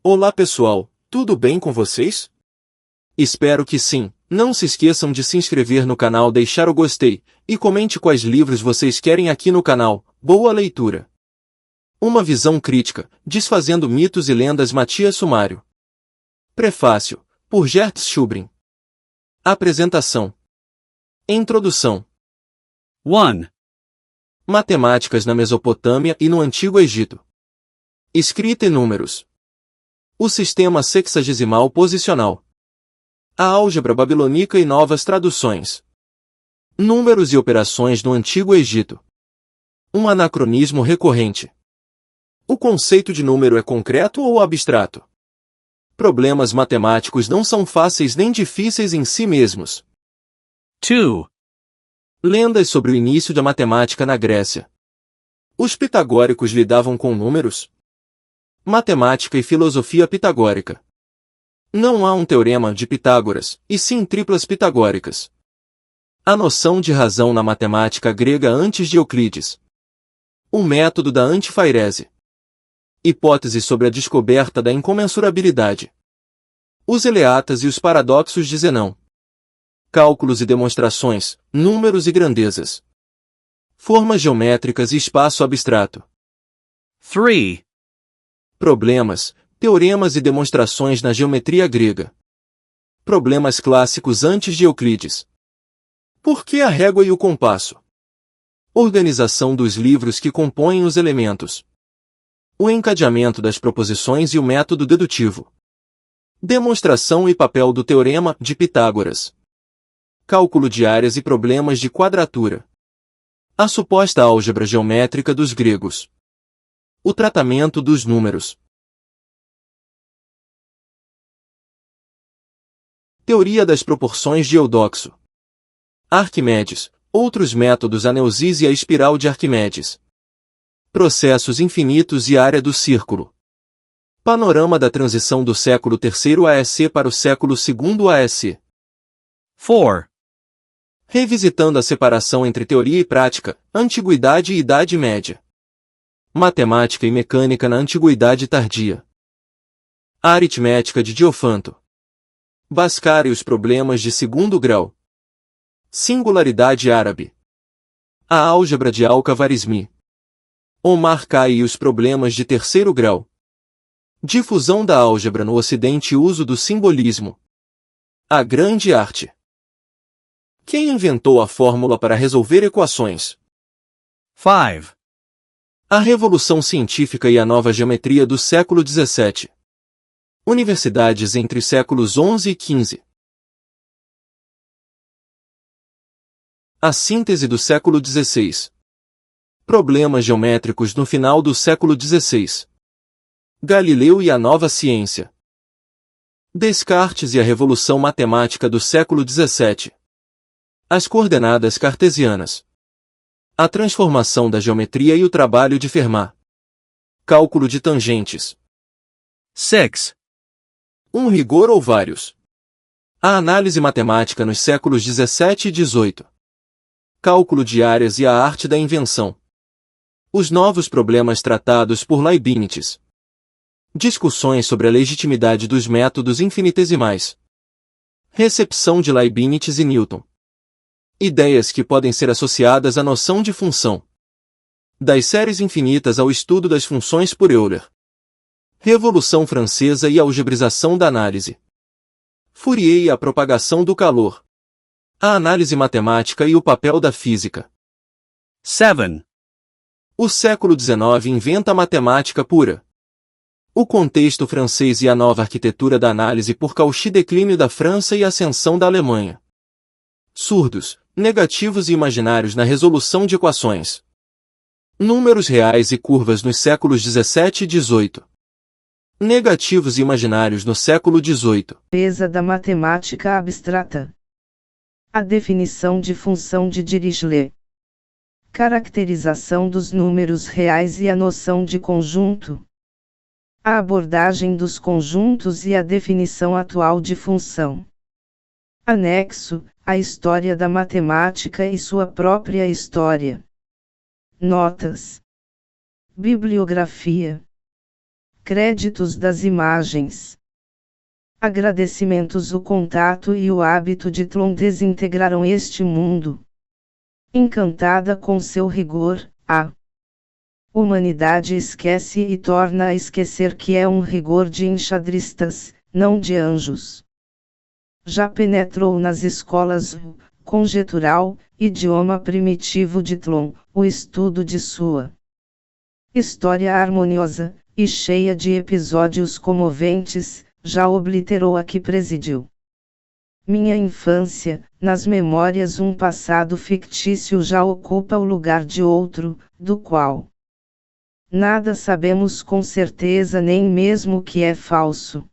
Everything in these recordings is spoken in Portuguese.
Olá pessoal, tudo bem com vocês? Espero que sim. Não se esqueçam de se inscrever no canal, deixar o gostei, e comente quais livros vocês querem aqui no canal. Boa leitura! Uma visão crítica, desfazendo mitos e lendas. Matias Sumário. Prefácio, por Gert Schubrin. Apresentação. Introdução. 1. Matemáticas na Mesopotâmia e no Antigo Egito. Escrita e números. O sistema sexagesimal posicional. A álgebra babilônica e novas traduções. Números e operações no Antigo Egito. Um anacronismo recorrente. O conceito de número é concreto ou abstrato? Problemas matemáticos não são fáceis nem difíceis em si mesmos. 2. Lendas sobre o início da matemática na Grécia. Os pitagóricos lidavam com números? Matemática e filosofia pitagórica. Não há um teorema de Pitágoras, e sim triplas pitagóricas. A noção de razão na matemática grega antes de Euclides. O método da antifairese. Hipótese sobre a descoberta da incomensurabilidade. Os eleatas e os paradoxos de Zenão. Cálculos e demonstrações, números e grandezas. Formas geométricas e espaço abstrato. 3. Problemas, teoremas e demonstrações na geometria grega. Problemas clássicos antes de Euclides. Por que a régua e o compasso? Organização dos livros que compõem os elementos. O encadeamento das proposições e o método dedutivo. Demonstração e papel do teorema de Pitágoras. Cálculo de áreas e problemas de quadratura. A suposta álgebra geométrica dos gregos. O tratamento dos números. Teoria das proporções de Eudoxo. Arquimedes, outros métodos. A Neusis e a espiral de Arquimedes. Processos infinitos e área do círculo. Panorama da transição do século III AEC para o século II AEC. 4. Revisitando a separação entre teoria e prática, Antiguidade e Idade Média. Matemática e mecânica na Antiguidade Tardia. A aritmética de Diofanto. Bhaskara e os problemas de segundo grau. Singularidade árabe. A álgebra de Al-Khwarizmi. Omar Khayyam e os problemas de terceiro grau. Difusão da álgebra no Ocidente e uso do simbolismo. A grande arte. Quem inventou a fórmula para resolver equações? 5. A revolução científica e a nova geometria do século XVII. Universidades entre os séculos XI e XV. A síntese do século XVI. Problemas geométricos no final do século XVI. Galileu e a nova ciência. Descartes e a revolução matemática do século XVII. As coordenadas cartesianas. A transformação da geometria e o trabalho de Fermat. Cálculo de tangentes. 6. Um rigor ou vários. A análise matemática nos séculos XVII e XVIII. Cálculo de áreas e a arte da invenção. Os novos problemas tratados por Leibniz. Discussões sobre a legitimidade dos métodos infinitesimais. Recepção de Leibniz e Newton. Ideias que podem ser associadas à noção de função. Das séries infinitas ao estudo das funções por Euler. Revolução Francesa e a algebrização da análise. Fourier e a propagação do calor. A análise matemática e o papel da física. 7. O século XIX inventa a matemática pura. O contexto francês e a nova arquitetura da análise por Cauchy. Declínio da França e ascensão da Alemanha. Surdos, negativos e imaginários na resolução de equações. Números reais e curvas nos séculos XVII e XVIII. Negativos e imaginários no século XVIII. Pesa da matemática abstrata. A definição de função de Dirichlet. Caracterização dos números reais e a noção de conjunto. A abordagem dos conjuntos e a definição atual de função. Anexo, a história da matemática e sua própria história. Notas. Bibliografia. créditos das imagens. Agradecimentos. O contato e o hábito de Tlon desintegraram este mundo. Encantada com seu rigor, a humanidade esquece e torna a esquecer que é um rigor de enxadristas, não de anjos. Já penetrou nas escolas o conjetural, idioma primitivo de Tlon, o estudo de sua história harmoniosa, e cheia de episódios comoventes, já obliterou a que presidiu. Minha infância, nas memórias um passado fictício já ocupa o lugar de outro, do qual nada sabemos com certeza nem mesmo o que é falso.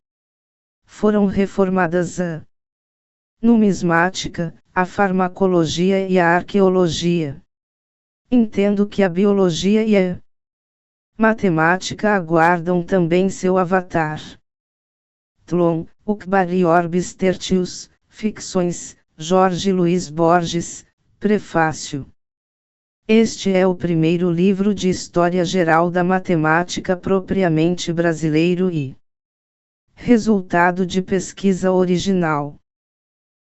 Foram reformadas a numismática, a farmacologia e a arqueologia. Entendo que a biologia e a matemática aguardam também seu avatar. Tlon, Ucbari Orbis Tertius, Ficções, Jorge Luiz Borges, Prefácio. Este é o primeiro livro de história geral da matemática propriamente brasileiro e resultado de pesquisa original.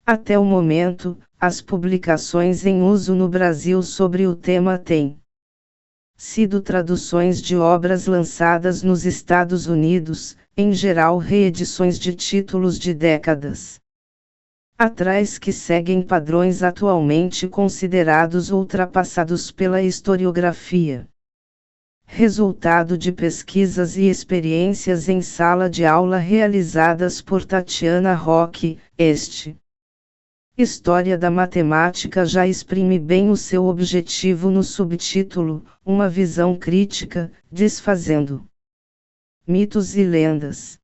Até o momento, as publicações em uso no Brasil sobre o tema têm sido traduções de obras lançadas nos Estados Unidos, em geral reedições de títulos de décadas atrás que seguem padrões atualmente considerados ultrapassados pela historiografia. Resultado de pesquisas e experiências em sala de aula realizadas por Tatiana Roque, História da Matemática já exprime bem o seu objetivo no subtítulo, uma visão crítica, desfazendo mitos e lendas.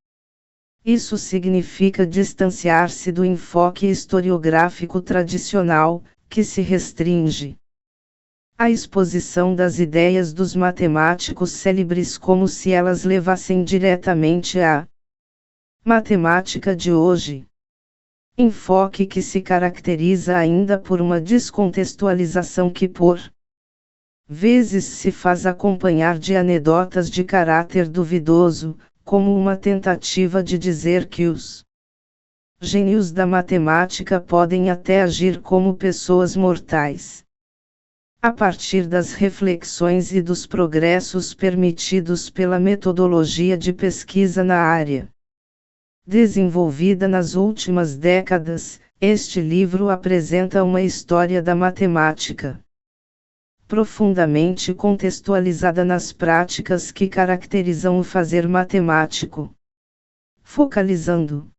Isso significa distanciar-se do enfoque historiográfico tradicional, que se restringe à exposição das ideias dos matemáticos célebres como se elas levassem diretamente à matemática de hoje. Enfoque que se caracteriza ainda por uma descontextualização que por vezes se faz acompanhar de anedotas de caráter duvidoso, como uma tentativa de dizer que os gênios da matemática podem até agir como pessoas mortais. A partir das reflexões e dos progressos permitidos pela metodologia de pesquisa na área desenvolvida nas últimas décadas, este livro apresenta uma história da matemática profundamente contextualizada nas práticas que caracterizam o fazer matemático. Focalizando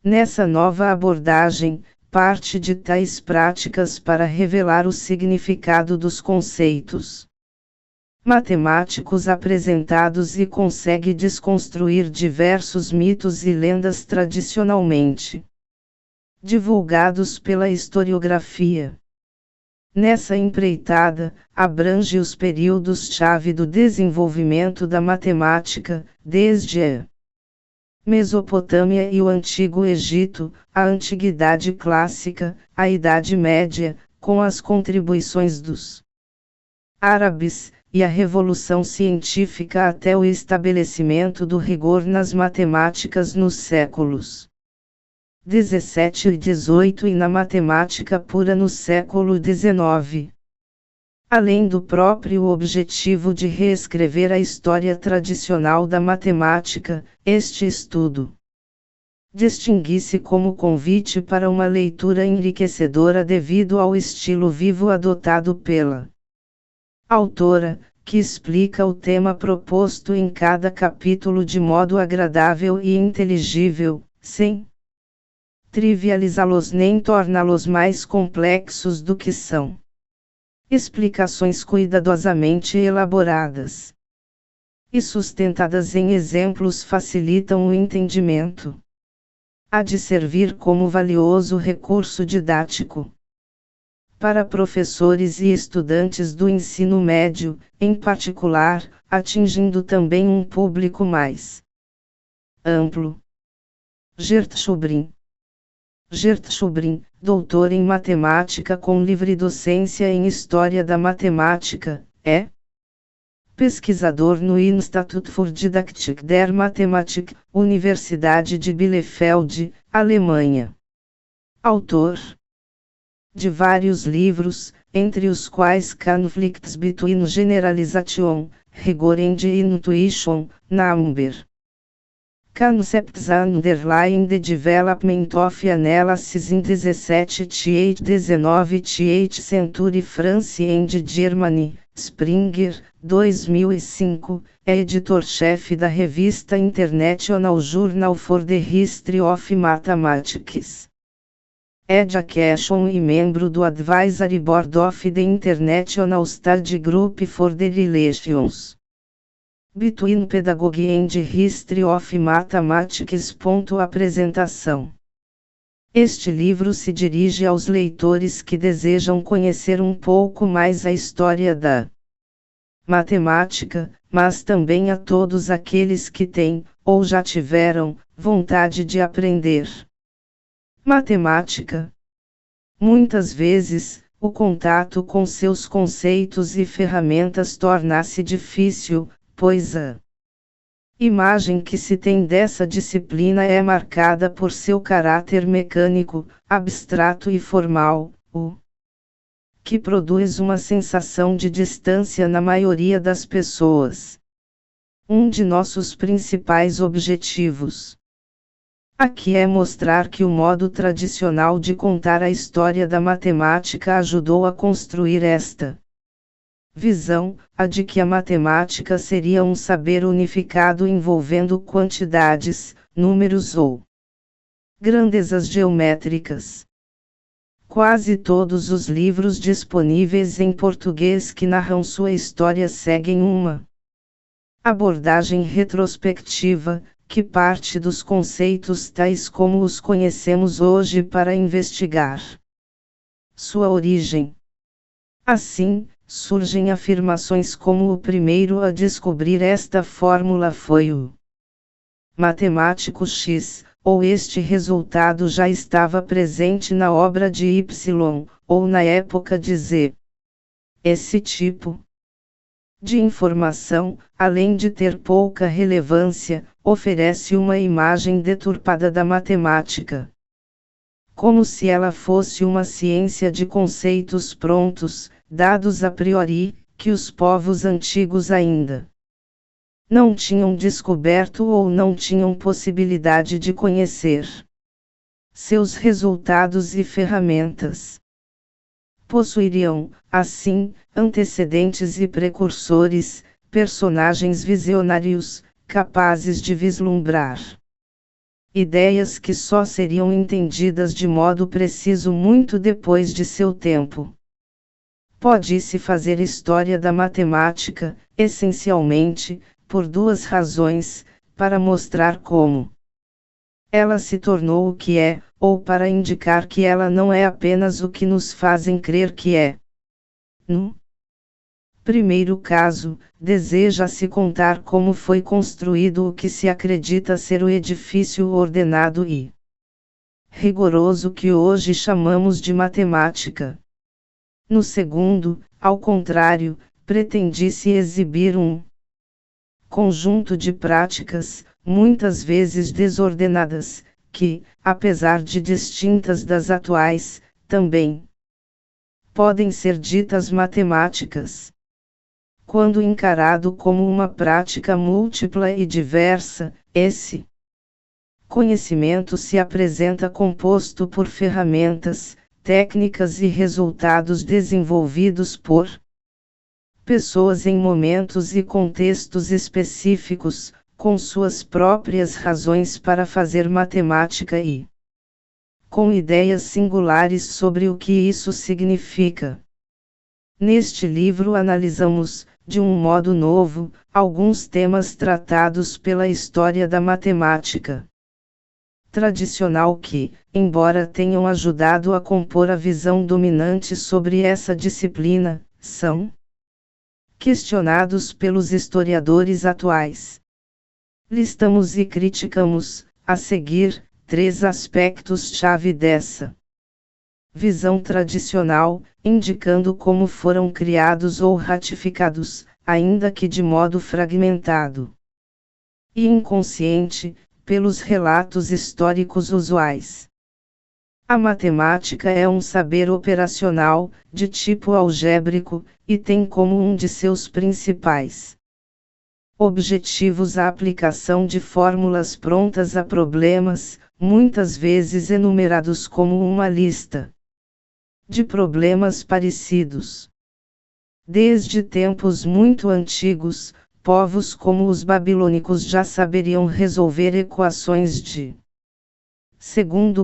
nessa nova abordagem, parte de tais práticas para revelar o significado dos conceitos matemáticos apresentados e consegue desconstruir diversos mitos e lendas tradicionalmente divulgados pela historiografia. Nessa empreitada, abrange os períodos-chave do desenvolvimento da matemática, desde a Mesopotâmia e o Antigo Egito, a Antiguidade Clássica, a Idade Média, com as contribuições dos árabes, e a Revolução Científica até o estabelecimento do rigor nas matemáticas nos séculos 17 e 18 e na matemática pura no século 19. Além do próprio objetivo de reescrever a história tradicional da matemática, este estudo distingue-se como convite para uma leitura enriquecedora devido ao estilo vivo adotado pela autora, que explica o tema proposto em cada capítulo de modo agradável e inteligível, sem trivializá-los nem torná-los mais complexos do que são. Explicações cuidadosamente elaboradas e sustentadas em exemplos facilitam o entendimento. Há de servir como valioso recurso didático para professores e estudantes do ensino médio, em particular, atingindo também um público mais amplo. Gert Schubrin, doutor em matemática com livre docência em História da Matemática, é pesquisador no Institut für Didaktik der Mathematik, Universidade de Bielefeld, Alemanha. Autor de vários livros, entre os quais Conflicts between Generalization, Rigor and Intuition, Number. Concepts underlying the development of analysis in 17th 19th century France and Germany, Springer, 2005, é editor-chefe da revista International Journal for the History of Mathematics Education e membro do Advisory Board of the International Study Group for the Relations between Pedagogy and History of Mathematics. Apresentação. Este livro se dirige aos leitores que desejam conhecer um pouco mais a história da matemática, mas também a todos aqueles que têm, ou já tiveram, vontade de aprender matemática. Muitas vezes, o contato com seus conceitos e ferramentas torna-se difícil, pois a imagem que se tem dessa disciplina é marcada por seu caráter mecânico, abstrato e formal, o que produz uma sensação de distância na maioria das pessoas. Um de nossos principais objetivos aqui é mostrar que o modo tradicional de contar a história da matemática ajudou a construir esta visão, a de que a matemática seria um saber unificado envolvendo quantidades, números ou grandezas geométricas. Quase todos os livros disponíveis em português que narram sua história seguem uma abordagem retrospectiva, que parte dos conceitos tais como os conhecemos hoje para investigar sua origem. Assim, surgem afirmações como o primeiro a descobrir esta fórmula foi o matemático X, ou este resultado já estava presente na obra de Y, ou na época de Z. Esse tipo de informação, além de ter pouca relevância, oferece uma imagem deturpada da matemática. Como se ela fosse uma ciência de conceitos prontos, dados a priori, que os povos antigos ainda não tinham descoberto ou não tinham possibilidade de conhecer. Seus resultados e ferramentas possuiriam, assim, antecedentes e precursores, personagens visionários, capazes de vislumbrar ideias que só seriam entendidas de modo preciso muito depois de seu tempo. Pode-se fazer história da matemática, essencialmente, por duas razões: para mostrar como ela se tornou o que é, ou para indicar que ela não é apenas o que nos fazem crer que é. No primeiro caso, deseja-se contar como foi construído o que se acredita ser o edifício ordenado e rigoroso que hoje chamamos de matemática. No segundo, ao contrário, pretende-se exibir um conjunto de práticas, muitas vezes desordenadas, que, apesar de distintas das atuais, também podem ser ditas matemáticas. Quando encarado como uma prática múltipla e diversa, esse conhecimento se apresenta composto por ferramentas, técnicas e resultados desenvolvidos por pessoas em momentos e contextos específicos, com suas próprias razões para fazer matemática e com ideias singulares sobre o que isso significa. Neste livro analisamos, de um modo novo, alguns temas tratados pela história da matemática tradicional que, embora tenham ajudado a compor a visão dominante sobre essa disciplina, são questionados pelos historiadores atuais. Listamos e criticamos, a seguir, 3 aspectos-chave dessa visão tradicional, indicando como foram criados ou ratificados, ainda que de modo fragmentado e inconsciente, pelos relatos históricos usuais. A matemática é um saber operacional, de tipo algébrico, e tem como um de seus principais objetivos a aplicação de fórmulas prontas a problemas, muitas vezes enumerados como uma lista de problemas parecidos. Desde tempos muito antigos, povos como os babilônicos já saberiam resolver equações de segundo